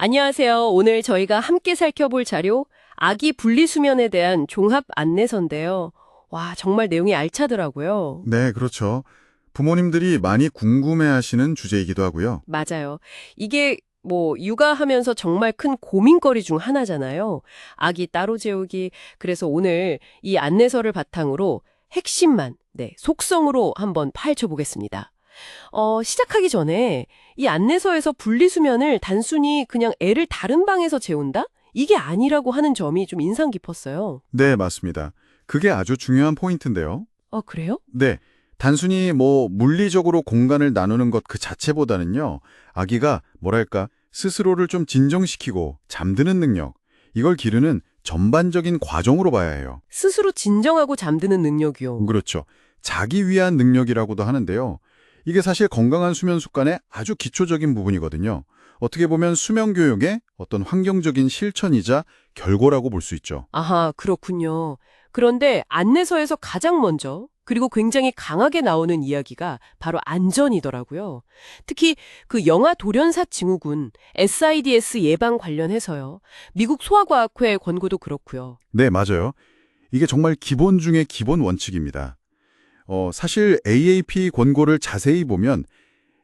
안녕하세요. 오늘 저희가 함께 살펴볼 자료, 아기 분리수면에 대한 종합 안내서인데요. 와, 정말 내용이 알차더라고요. 네, 그렇죠. 부모님들이 많이 궁금해하시는 주제이기도 하고요. 맞아요. 이게 육아하면서 정말 큰 고민거리 중 하나잖아요. 아기 따로 재우기. 그래서 오늘 이 안내서를 바탕으로 핵심만, 속성으로 한번 파헤쳐 보겠습니다. 시작하기 전에 이 안내서에서 분리수면을 단순히 그냥 애를 다른 방에서 재운다? 이게 아니라고 하는 점이 좀 인상 깊었어요. 네, 맞습니다. 그게 아주 중요한 포인트인데요. 그래요? 네, 단순히 물리적으로 공간을 나누는 것 그 자체보다는요, 아기가 스스로를 좀 진정시키고 잠드는 능력, 이걸 기르는 전반적인 과정으로 봐야 해요. 스스로 진정하고 잠드는 능력이요. 그렇죠. 자기 위한 능력이라고도 하는데요. 이게 사실 건강한 수면 습관의 아주 기초적인 부분이거든요. 어떻게 보면 수면 교육의 어떤 환경적인 실천이자 결과라고 볼 수 있죠. 아하, 그렇군요. 그런데 안내서에서 가장 먼저 그리고 굉장히 강하게 나오는 이야기가 바로 안전이더라고요. 특히 그 영아 돌연사 증후군 SIDS 예방 관련해서요. 미국 소아과학회 권고도 그렇고요. 네, 맞아요. 이게 정말 기본 중의 기본 원칙입니다. 사실 AAP 권고를 자세히 보면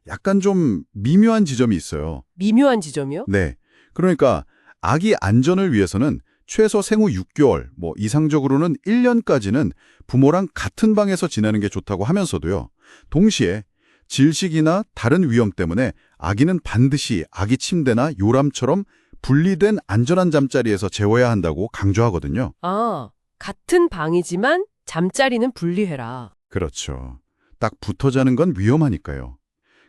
약간 좀 미묘한 지점이 있어요. 미묘한 지점이요? 네. 그러니까 아기 안전을 위해서는 최소 생후 6개월, 이상적으로는 1년까지는 부모랑 같은 방에서 지내는 게 좋다고 하면서도요. 동시에 질식이나 다른 위험 때문에 아기는 반드시 아기 침대나 요람처럼 분리된 안전한 잠자리에서 재워야 한다고 강조하거든요. 아, 같은 방이지만 잠자리는 분리해라. 그렇죠. 딱 붙어 자는 건 위험하니까요.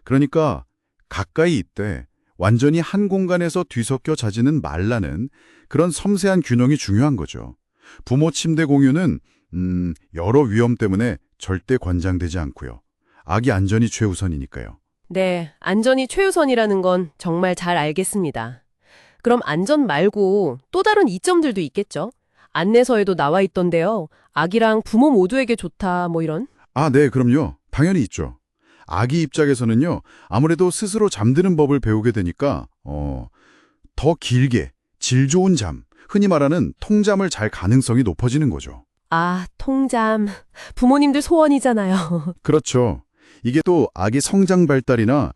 그러니까 가까이 있되 완전히 한 공간에서 뒤섞여 자지는 말라는 그런 섬세한 균형이 중요한 거죠. 부모 침대 공유는 여러 위험 때문에 절대 권장되지 않고요. 아기 안전이 최우선이니까요. 네, 안전이 최우선이라는 건 정말 잘 알겠습니다. 그럼 안전 말고 또 다른 이점들도 있겠죠? 안내서에도 나와 있던데요. 아기랑 부모 모두에게 좋다, 이런? 아, 네, 그럼요. 당연히 있죠. 아기 입장에서는요, 아무래도 스스로 잠드는 법을 배우게 되니까, 더 길게, 질 좋은 잠, 흔히 말하는 통잠을 잘 가능성이 높아지는 거죠. 아, 통잠. 부모님들 소원이잖아요. 그렇죠. 이게 또 아기 성장 발달이나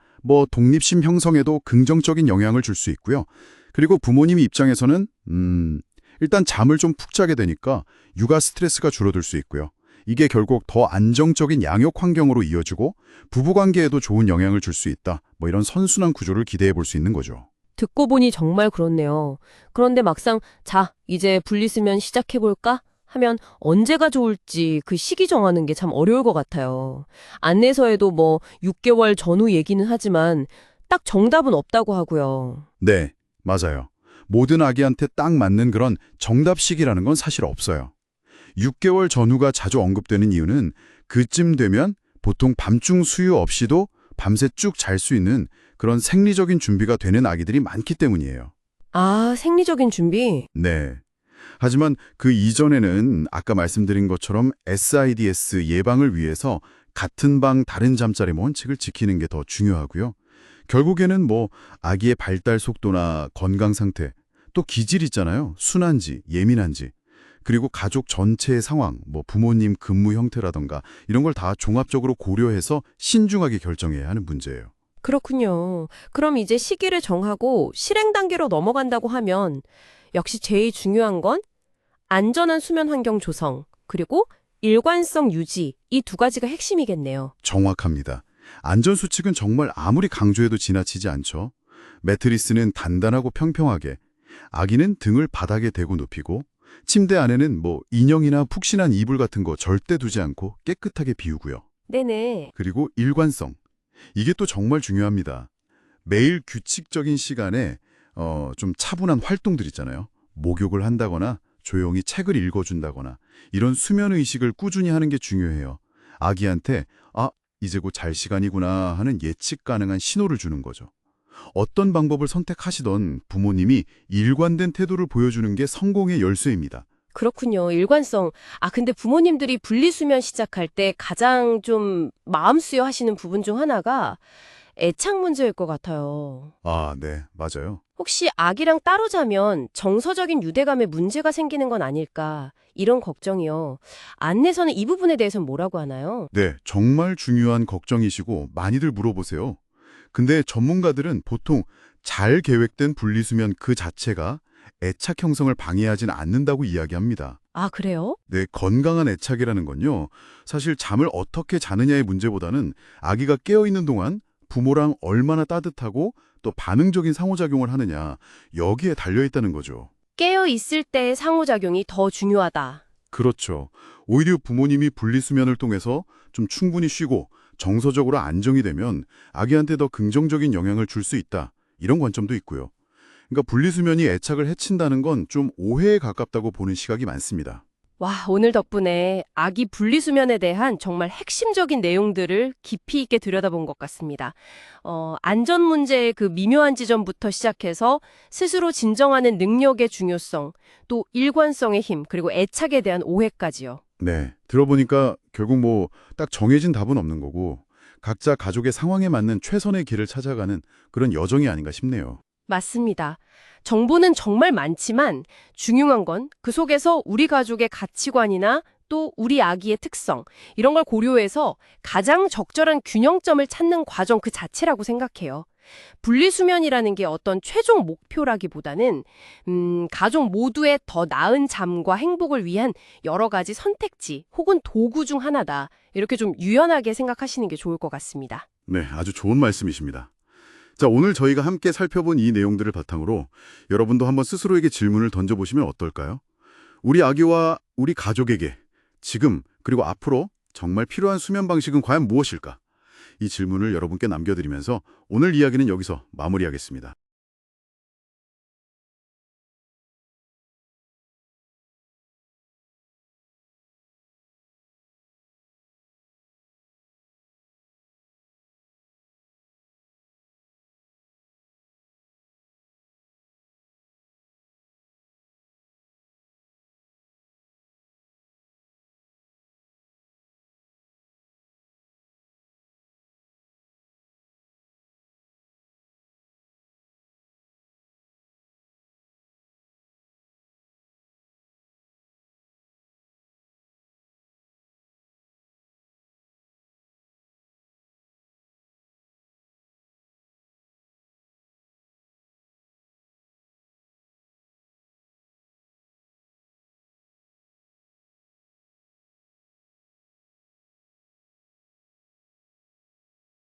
독립심 형성에도 긍정적인 영향을 줄 수 있고요. 그리고 부모님 입장에서는, 일단 잠을 좀 푹 자게 되니까 육아 스트레스가 줄어들 수 있고요. 이게 결국 더 안정적인 양육 환경으로 이어지고 부부관계에도 좋은 영향을 줄 수 있다. 이런 선순환 구조를 기대해 볼 수 있는 거죠. 듣고 보니 정말 그렇네요. 그런데 막상, 자, 이제 분리수면 시작해볼까? 하면 언제가 좋을지 그 시기 정하는 게 참 어려울 것 같아요. 안내서에도 6개월 전후 얘기는 하지만 딱 정답은 없다고 하고요. 네, 맞아요. 모든 아기한테 딱 맞는 그런 정답식이라는 건 사실 없어요. 6개월 전후가 자주 언급되는 이유는 그쯤 되면 보통 밤중 수유 없이도 밤새 쭉 잘 수 있는 그런 생리적인 준비가 되는 아기들이 많기 때문이에요. 아, 생리적인 준비? 네. 하지만 그 이전에는 아까 말씀드린 것처럼 SIDS 예방을 위해서 같은 방 다른 잠자리 원칙을 지키는 게 더 중요하고요. 결국에는 아기의 발달 속도나 건강 상태, 또 기질 있잖아요. 순한지, 예민한지. 그리고 가족 전체의 상황, 부모님 근무 형태라던가 이런 걸 다 종합적으로 고려해서 신중하게 결정해야 하는 문제예요. 그렇군요. 그럼 이제 시기를 정하고 실행 단계로 넘어간다고 하면 역시 제일 중요한 건 안전한 수면 환경 조성, 그리고 일관성 유지, 이 두 가지가 핵심이겠네요. 정확합니다. 안전수칙은 정말 아무리 강조해도 지나치지 않죠. 매트리스는 단단하고 평평하게, 아기는 등을 바닥에 대고 눕히고, 침대 안에는 인형이나 푹신한 이불 같은 거 절대 두지 않고 깨끗하게 비우고요. 네네. 그리고 일관성. 이게 또 정말 중요합니다. 매일 규칙적인 시간에 좀 차분한 활동들 있잖아요. 목욕을 한다거나 조용히 책을 읽어준다거나 이런 수면 의식을 꾸준히 하는 게 중요해요. 아기한테 이제 곧 잘 시간이구나 하는 예측 가능한 신호를 주는 거죠. 어떤 방법을 선택하시던 부모님이 일관된 태도를 보여주는 게 성공의 열쇠입니다. 그렇군요. 일관성. 근데 부모님들이 분리수면 시작할 때 가장 좀 마음 쓰여 하시는 부분 중 하나가 애착 문제일 것 같아요. 아, 네, 맞아요. 혹시 아기랑 따로 자면 정서적인 유대감에 문제가 생기는 건 아닐까 이런 걱정이요. 안내서는 이 부분에 대해서는 뭐라고 하나요? 네, 정말 중요한 걱정이시고 많이들 물어보세요. 근데 전문가들은 보통 잘 계획된 분리수면 그 자체가 애착 형성을 방해하진 않는다고 이야기합니다. 아, 그래요? 네, 건강한 애착이라는 건요. 사실 잠을 어떻게 자느냐의 문제보다는 아기가 깨어있는 동안 부모랑 얼마나 따뜻하고 또 반응적인 상호작용을 하느냐, 여기에 달려있다는 거죠. 깨어 있을 때의 상호작용이 더 중요하다. 그렇죠. 오히려 부모님이 분리수면을 통해서 좀 충분히 쉬고 정서적으로 안정이 되면 아기한테 더 긍정적인 영향을 줄 수 있다. 이런 관점도 있고요. 그러니까 분리수면이 애착을 해친다는 건 좀 오해에 가깝다고 보는 시각이 많습니다. 와, 오늘 덕분에 아기 분리수면에 대한 정말 핵심적인 내용들을 깊이 있게 들여다본 것 같습니다. 안전 문제의 그 미묘한 지점부터 시작해서 스스로 진정하는 능력의 중요성, 또 일관성의 힘, 그리고 애착에 대한 오해까지요. 네, 들어보니까 결국 뭐 딱 정해진 답은 없는 거고 각자 가족의 상황에 맞는 최선의 길을 찾아가는 그런 여정이 아닌가 싶네요. 맞습니다. 정보는 정말 많지만 중요한 건 그 속에서 우리 가족의 가치관이나 또 우리 아기의 특성, 이런 걸 고려해서 가장 적절한 균형점을 찾는 과정 그 자체라고 생각해요. 분리수면이라는 게 어떤 최종 목표라기보다는 가족 모두의 더 나은 잠과 행복을 위한 여러 가지 선택지 혹은 도구 중 하나다. 이렇게 좀 유연하게 생각하시는 게 좋을 것 같습니다. 네, 아주 좋은 말씀이십니다. 자, 오늘 저희가 함께 살펴본 이 내용들을 바탕으로 여러분도 한번 스스로에게 질문을 던져보시면 어떨까요? 우리 아기와 우리 가족에게 지금 그리고 앞으로 정말 필요한 수면 방식은 과연 무엇일까? 이 질문을 여러분께 남겨드리면서 오늘 이야기는 여기서 마무리하겠습니다.